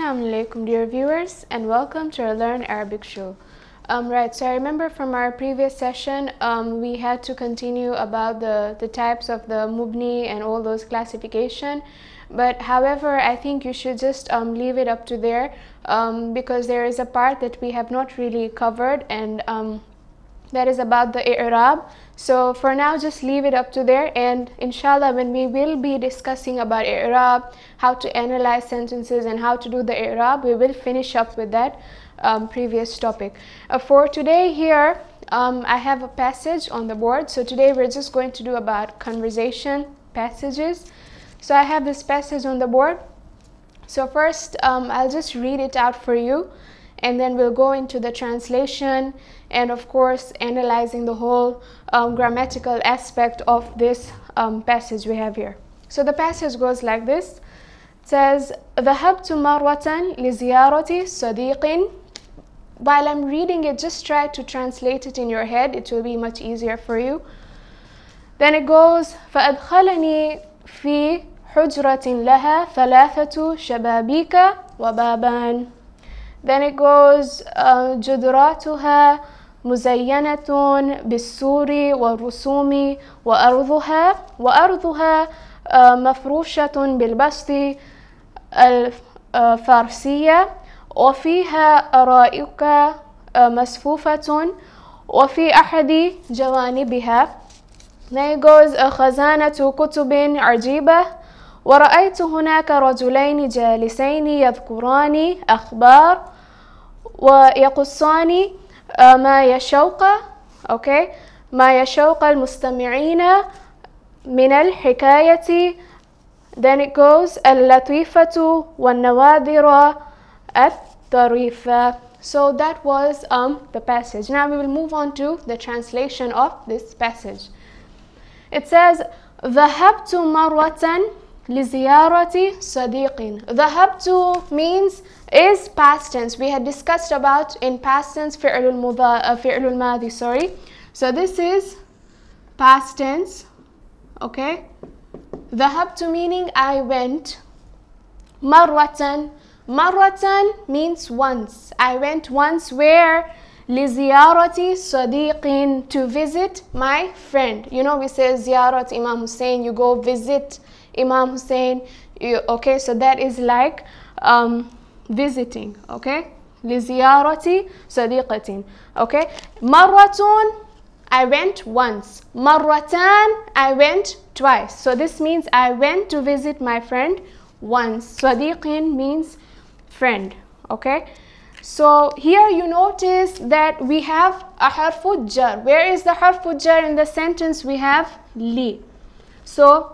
Assalamu alaikum dear viewers, and welcome to our Learn Arabic show. Right, so I remember from our previous session we had to continue about the types of the mubni and all those classification, but however I think you should just leave it up to there because there is a part that we have not really covered, and that is about the i'rab. So for now just leave it up to there, and inshallah when we will be discussing about i'rab, how to analyze sentences and how to do the i'rab, we will finish up with that previous topic. For today here I have a passage on the board. So today we're just going to do about conversation passages. So I have this passage on the board. So first I'll just read it out for you, and then we'll go into the translation and of course analyzing the whole grammatical aspect of this passage we have here. So the passage goes like this. It says, ذهبت مرة لزيارة صديق. While I'm reading it, just try to translate it in your head. It will be much easier for you. Then it goes, فأدخلني في حجرة لها ثلاثة شبابيك وبابان. Then it goes, جدراتها مزينة بالسور والرسوم وأرضها مفروشة بالبسط الفارسية وفيها أرائك مصفوفة وفي أحد جوانبها. Then it goes, خزانة كتب عجيبة ورأيت هناك رجلين جالسين يذكران أخبار ويقصان ما يشوق ما يشوق المستمعين من الحكاية. Then it goes, اللطيفة والنوادر الطريفة. So that was the passage. Now we will move on to the translation of this passage. It says, ذهبت مرة لزيارة صديق. ذهبت means is past tense. We had discussed about in past tense فعل الماضي, sorry. So this is past tense. Okay. ذهبت meaning I went. مرة means once. I went once where? لزيارة صديق, to visit my friend. You know, we say ziyarat Imam Hussein, you go visit Imam Hussein. Okay, so that is like visiting. Okay, لزيارة صديقة. Okay, مرة I went once. مرتان I went twice. So this means I went to visit my friend once. صديق means friend. Okay, so here you notice that we have a harfu jar. Where is the harfu jar in the sentence? We have li. So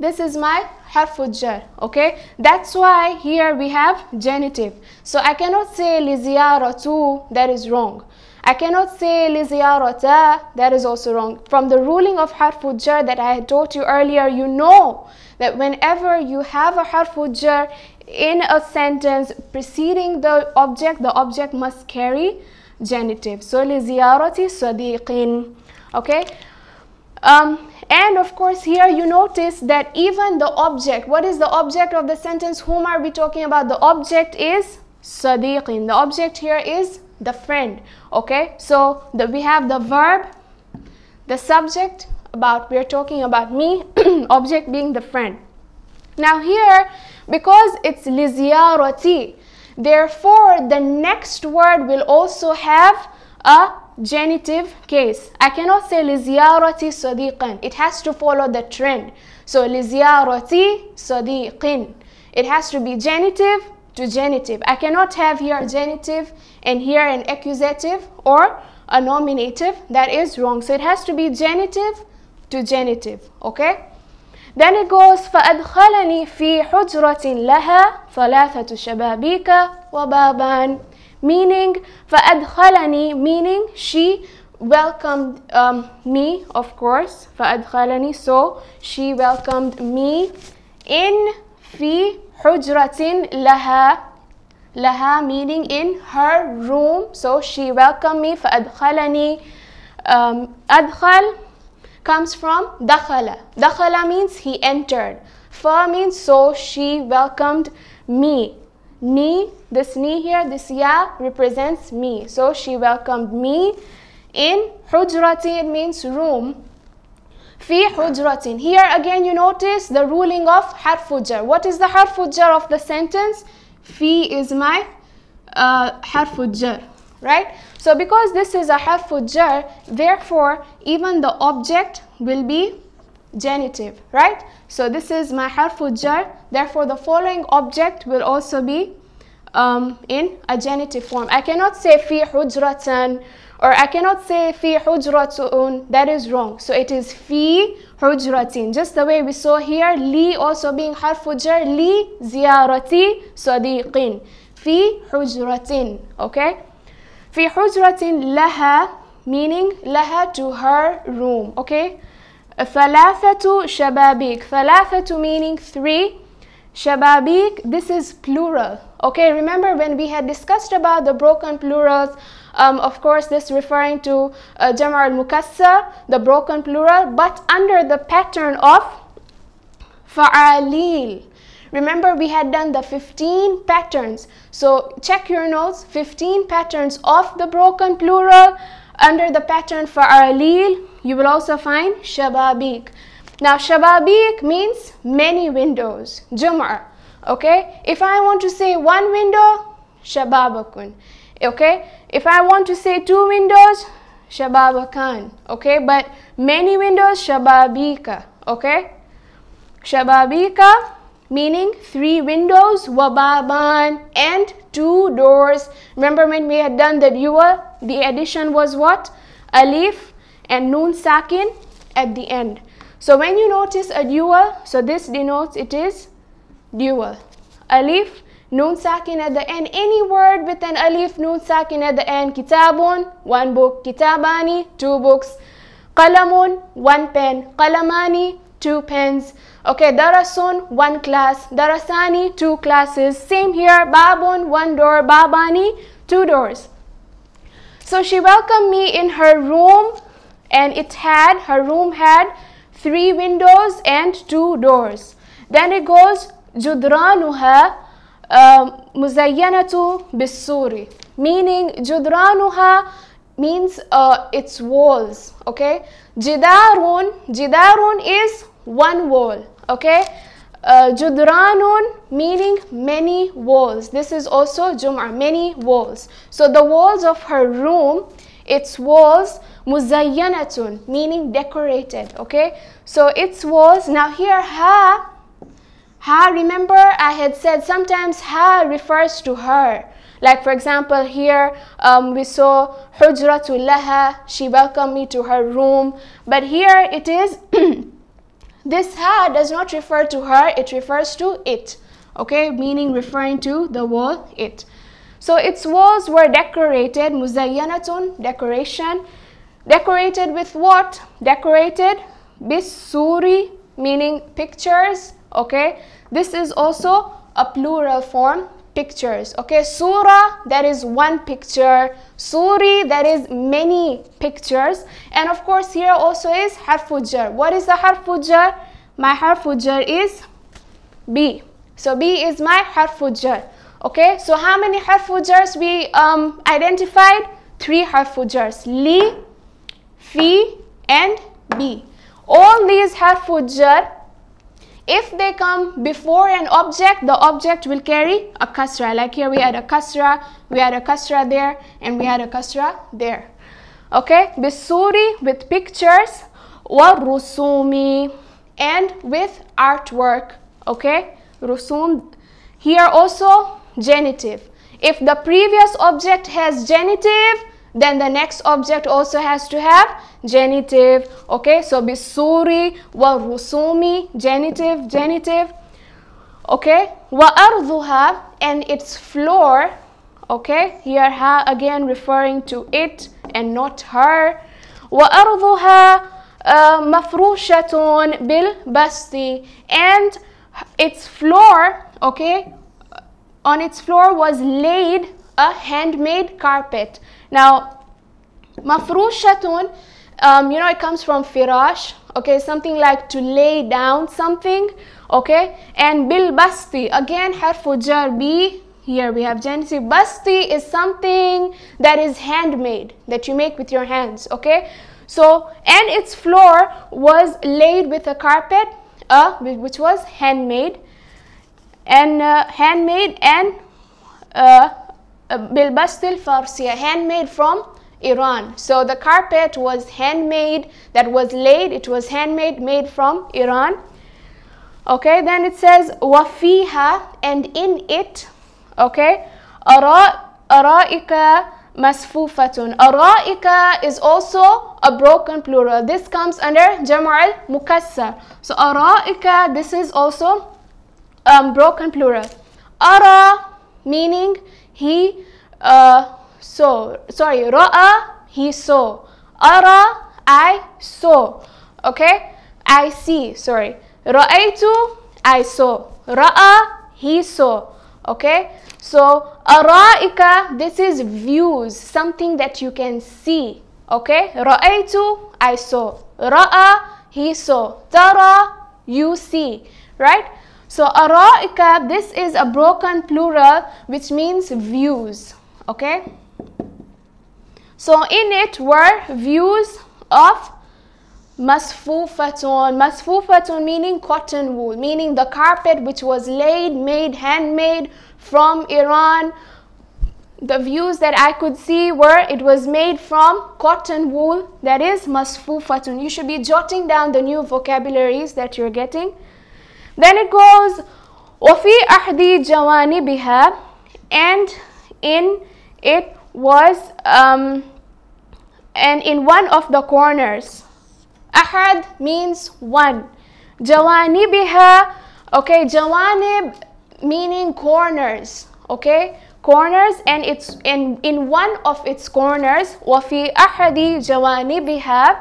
this is my harfu jar. Okay, that's why here we have genitive. So I cannot say li ziyaratu, that is wrong. I cannot say li ziyarata, that is also wrong. From the ruling of harfu jar that I had taught you earlier, you know that whenever you have a harfu jar in a sentence preceding the object must carry genitive. So li ziyarati sadiqin. Okay, and of course here you notice that even the object, what is the object of the sentence? Whom are we talking about? The object is sadiqin. The object here is the friend. Okay, so we have the verb, the subject, we are talking about me, object being the friend. Now here, because it's liziyarati, therefore the next word will also have a genitive case. I cannot say liziyarati sadiqan. It has to follow the trend. So liziyarati sadiqin. It has to be genitive to genitive. I cannot have here genitive and here an accusative or a nominative. That is wrong. So it has to be genitive to genitive. Okay. Then it goes, فأدخلني في حجرة لها ثلاثة شبابيك وبابان. Meaning, فأدخلني meaning she welcomed me, of course. فأدخلني, so she welcomed me in في حجرة لها. لها meaning in her room. So she welcomed me. فأدخلني. أدخل comes from dakhala. Dakhala means he entered. Fa means so she welcomed me. ni, this ni here, this ya represents me. So she welcomed me in hujratin means room. Fi hujratin. Here again you notice the ruling of harfu jar. What is the harfu jar of the sentence? Fi is my harfu jar, right? So because this is a harfu jar, therefore even the object will be genitive, right? So this is my harfu jar, therefore the following object will also be in a genitive form. I cannot say fi hujratan, or I cannot say fi hujratun. That is wrong. So it is fi hujratin, just the way we saw here, li also being harfu jar, li ziyarati sadiqin, fi hujratin. Okay, fi hujratin laha, meaning laha, to her room. Okay, thalathatu shababik, thalathatu meaning three, shababik, this is plural. Okay, remember when we had discussed about the broken plurals, of course this referring to Jam' al-Mukassar, the broken plural, but under the pattern of fa'alil. Remember we had done the 15 patterns. So check your notes, 15 patterns of the broken plural. Under the pattern fa'alil, you will also find shababik. Now shababik means many windows, Jum'ah. Okay, if I want to say one window, shababakun. Okay, if I want to say two windows, shababakan. Okay, but many windows, shababika. Okay, shababika meaning three windows, wababan, and two doors. Remember when we had done the dual, the addition was what? Alif and nun sakin at the end. So when you notice a dual, so this denotes it is dual. Alif, nun sakin at the end. Any word with an alif, nun sakin at the end. Kitabun, one book. Kitabani, two books. Qalamun, one pen. Qalamani, two pens. Okay, darasun, one class. Darasani, two classes. Same here. Babun, one door. Babani, two doors. So she welcomed me in her room, and her room had three windows and two doors. Then it goes, judranuha muzayyanatu bisuri, meaning judranuha means its walls. Okay, jidarun is one wall. Okay, judranun meaning many walls. This is also Jum'ah, many walls. So the walls of her room, its walls, muzayyanatun meaning decorated. Okay, so its walls. Now here ha, remember I had said sometimes ha refers to her. Like for example here we saw hujratul laha, she welcomed me to her room. But here it is this ha does not refer to her, it refers to it. Okay, meaning referring to the wall, it. So its walls were decorated, muzayyanatun, decoration. Decorated with what? Decorated bisuri, meaning pictures. Okay, this is also a plural form, pictures. Okay, surah, that is one picture. Suri, that is many pictures. And of course here also is harfu jar. What is the harfu jar? My harfu jar is B. So B is my harfu jar. Okay, so how many harfu jars we identified? 3 harfu jars, li, fi, and B. All these harfu jar, if they come before an object, the object will carry a kasra. Like here we had a kasra, there, and we had a kasra there. Okay, bisuri, with pictures, wa rusumi, and with artwork. Okay, rusum, here also genitive. If the previous object has genitive, then the next object also has to have genitive. Okay, so bisuri wa rusumi, genitive. Okay, wa arduha, and its floor. Okay, here ha again referring to it and not her. Wa arduha mafrushatun bil basti, and its floor, okay, on its floor was laid a handmade carpet. Now, mafrushatun, it comes from firash, okay, something like to lay down something, okay, and bil basti, again harfu jar bi, Here we have genitive. Basti is something that is handmade, that you make with your hands, okay? So, and its floor was laid with a carpet, which was handmade, and bilbastil farsiya, handmade from Iran. So the carpet was handmade, that was laid, it was handmade, made from Iran. Okay, then it says wafiha, and in it, okay, araika masfufatun. Araika is also a broken plural. This comes under Jama' al-Mukassar. So araika, this is also broken plural. Ara meaning he saw. Sorry, ra'a, he saw. Ara, I saw. Okay, I see. Sorry. Ra'aytu, I saw. Ra'a, he saw. Okay, so ara'ika, this is views, something that you can see. Okay, ra'aytu, I saw. Ra'a, he saw. Tara, you see. Right? So ara'ika, this is a broken plural which means views. Okay, so in it were views of masfufatun. Masfufatun meaning cotton wool, meaning the carpet which was laid, made, handmade from Iran. The views that I could see were, it was made from cotton wool, that is masfufatun. You should be jotting down the new vocabularies that you're getting. Then it goes وَفِي أَحْدِ جَوَانِبِهَا, and in it was and in one of the corners. Ahad means one. Jawanibiha, okay, jawanib meaning corners, okay, corners, and it's in one of its corners. وَفِي أَحَدِ جَوَانِبِهَا,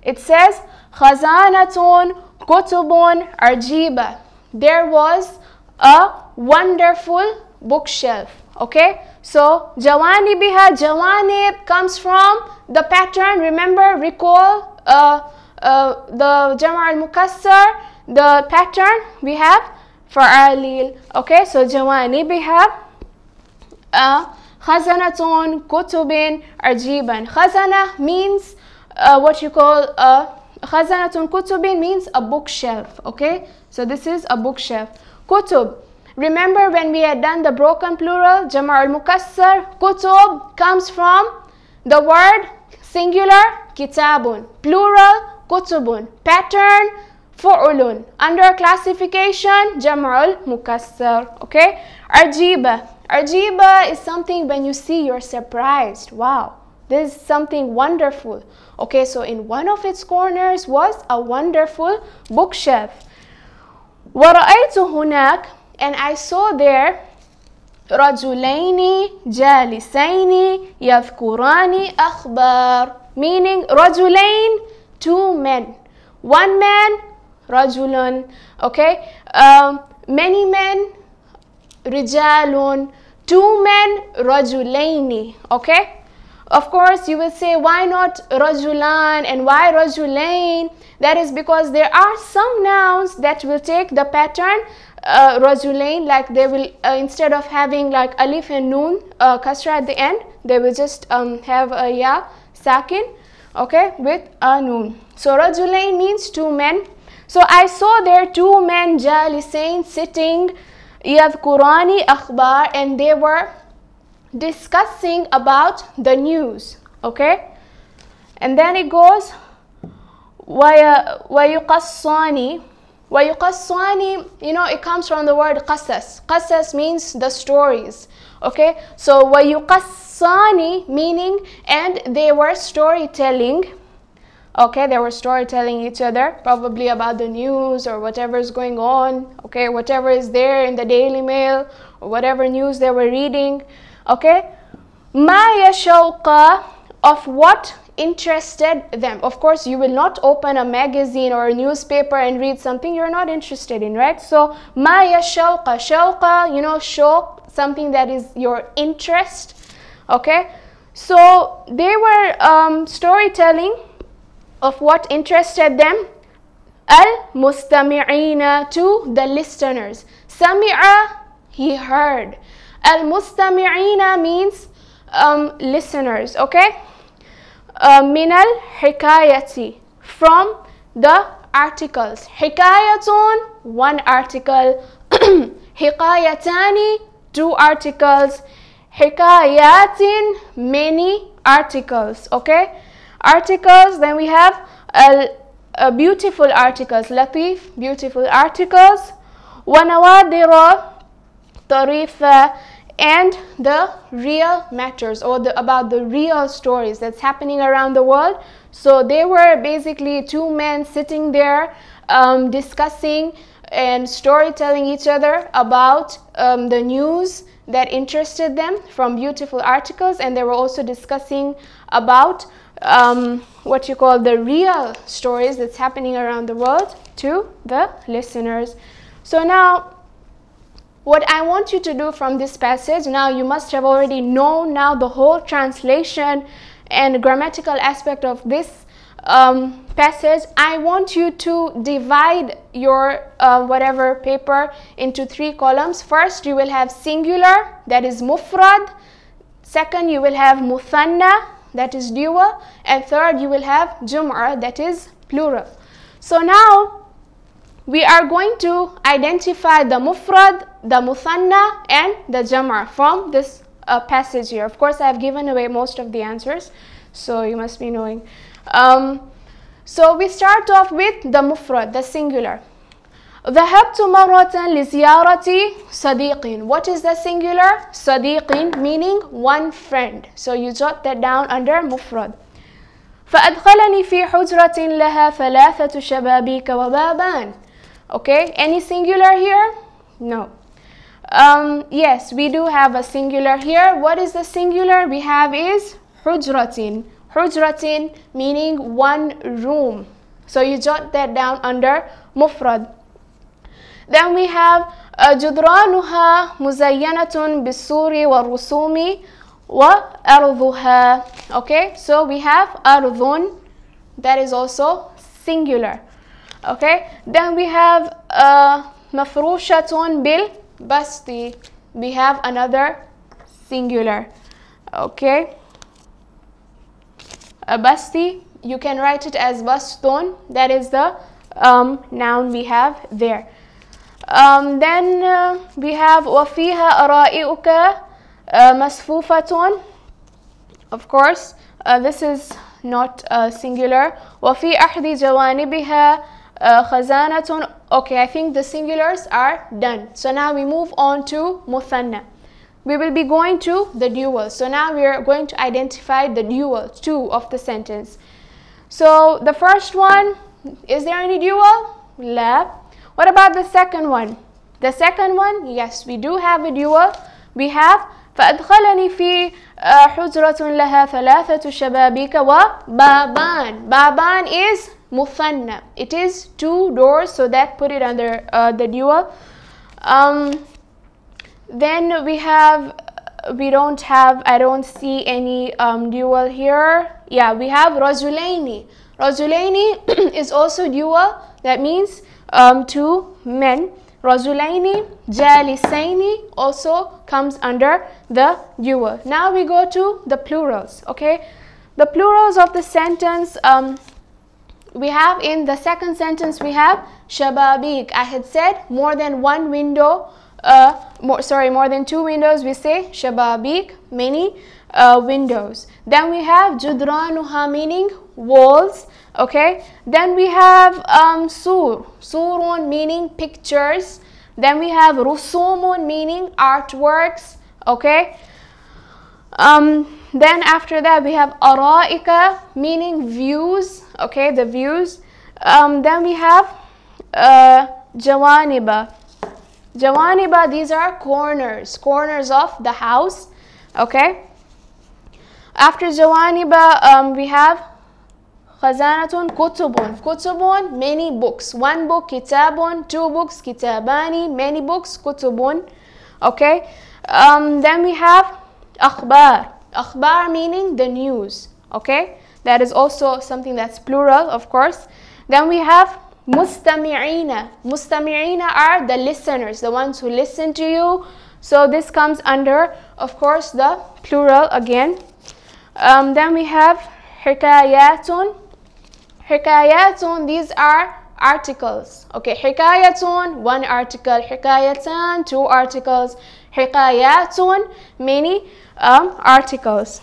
it says خَزَانَةٌ كُتُبٌ عَجِيبَةٌ. There was a wonderful bookshelf. Okay, so jawanibiha, jawanib comes from the pattern. Remember, recall the Jama' al-Mukassar, the pattern we have for alil. Okay, so jawanibiha, khazanatun kutubin ajiban. Khazana means what you call khazanatun kutubin means a bookshelf. Okay, so this is a bookshelf. Kutub, remember when we had done the broken plural, Jama' al-Mukassar, kutub comes from the word singular, kitabun, plural, kutubun, pattern, fu'ulun. Under classification, Jama' al-Mukassar, okay? Arjiba. Arjiba is something when you see, you're surprised. Wow, this is something wonderful. Okay, so in one of its corners was a wonderful bookshelf. وَرَأَيْتُ هُنَاكَ, and I saw there رَجُلَيْنِ جَالِسَيْنِ يَذْكُرَانِ أَخْبَارِ, meaning رَجُلَيْن, two men. One man, رَجُلٌ, okay, many men, رِجَالٌ, two men, رَجُلَيْنِ, okay. Of course, you will say, why not rajulan and why rajulain? That is because there are some nouns that will take the pattern rajulain, like they will, instead of having like alif and noon, kasra at the end, they will just have a ya, sakin, okay, with a noon. So rajulain means two men. So I saw there two men, jalisain, sitting, yadhkurani akhbar, and they were discussing about the news. Okay, and then it goes وَيُقَصَّانِ. وَيُقَصَّانِ, you know, it comes from the word qasas. Qasas means the stories. Okay, so وَيُقَصَّانِ meaning, and they were storytelling. Okay, they were storytelling each other, probably about the news or whatever is going on. Okay, whatever is there in the Daily Mail or whatever news they were reading. Okay, ma yashawqa, of what interested them. Of course, you will not open a magazine or a newspaper and read something you're not interested in, right? So ma yashawqa, shawqa, you know, shawq, something that is your interest. Okay, so they were storytelling of what interested them. Al-mustami'ina, to the listeners. Sami'a, he heard. Al-mustami'ina means listeners, okay? Min al-hikayati, from the articles. Hikayatun, one article. Hikayatani, two articles. Hikayatin, many articles, okay? Articles, then we have beautiful articles. Latif, beautiful articles. Wa nawadira tarifa, and the real matters, or about the real stories that's happening around the world. So they were basically two men sitting there discussing and storytelling each other about the news that interested them from beautiful articles, and they were also discussing about what you call the real stories that's happening around the world to the listeners. So now, what I want you to do from this passage, now you must have already known now the whole translation and grammatical aspect of this passage. I want you to divide your whatever paper into 3 columns. First, you will have singular, that is mufrad. Second, you will have muthanna, that is dual. And third, you will have jum'a, that is plural. So now, we are going to identify the mufrad, the muthanna, and the jam'a from this passage here. Of course, I have given away most of the answers, so you must be knowing. So we start off with the mufrad, the singular. ذهبت مرة لزيارة صديق. What is the singular? صديق, meaning one friend. So you jot that down under mufrad. فأدخلني في حجرة لها 3 شبابيك وبابان. Okay, any singular here? No. Yes, we do have a singular here. What is the singular we have is hujratin. Hujratin meaning one room. So you jot that down under mufrad. Then we have جدرانها مزينة بالسور والرسوم وأرضها. Okay, so we have أرض, that is also singular. Okay, then we have مفروشة بالبسط. We have another singular. Okay, basti, you can write it as bastun, that is the noun we have there. Then we have وفيها أرائك مسفوفة. Of course, this is not singular. وفي أحد جوانبها خزانة. Okay, I think the singulars are done. So now we move on to muthanna. We will be going to the dual. So now we are going to identify the dual, 2 of the sentence. So the first one, is there any dual? La. What about the second one? The second one, yes, we do have a dual. We have فأدخلني في حجرة لها 3 شبابيك وبابان. Baban is muthanna. It is 2 doors, so that put it under the dual. Then we have, I don't see any dual here. Yeah, we have rajulaini. Rajulaini is also dual. That means 2 men. Rajulaini, jalisaini also comes under the dual. Now we go to the plurals. Okay, the plurals of the sentence. We have in the second sentence we have shababik. I had said more than 1 window. More than 2 windows. We say shababik, many windows. Then we have judranuha, meaning walls. Okay, then we have surun, meaning pictures. Then we have rusumun, meaning artworks. Okay, then after that we have araika, meaning views. Okay, the views. Then we have jawaniba. Jawaniba, these are corners of the house. Okay, after jawaniba we have khazanatun kutubun. Kutubun, many books. 1 book, kitabun. 2 books, kitabani. Many books, kutubun. Okay. Then we have akhbar. Akhbar meaning the news. Okay. That is also something that's plural, of course. Then we have mustami'ina. Mustami'ina are the listeners, the ones who listen to you. So this comes under, of course, the plural again. Then we have حكايات. حكايات, these are articles. Okay, حكاية, one article. حكايتان, two articles. حكايات, many articles.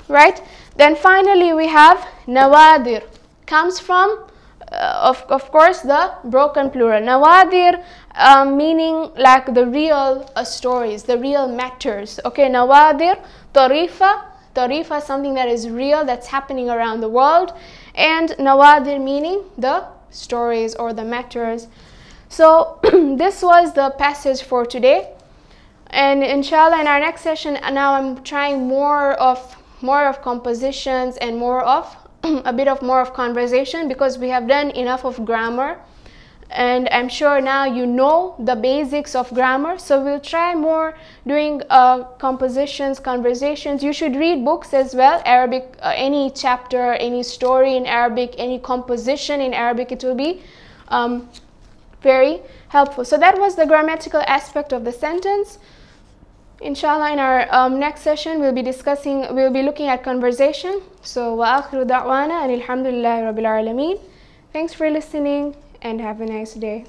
Right? Then finally we have نوادر. Comes from, of course, the broken plural. نوادر, meaning like the real stories, the real matters. Okay, نوادر. طريفة. طريفة, something that is real, that's happening around the world. And نوادر, meaning the stories or the matters. So this was the passage for today. And inshallah, in our next session, now I'm trying more of compositions and more of a bit of more of conversation, because we have done enough of grammar, and I'm sure now you know the basics of grammar. So we'll try more doing compositions, conversations. You should read books as well, Arabic, any chapter, any story in Arabic, any composition in Arabic. It will be very helpful. So that was the grammatical aspect of the sentence. Inshallah, in our next session, we'll be looking at conversation. So, wa akhiru da'wana and alhamdulillahi rabbil alameen. Thanks for listening and have a nice day.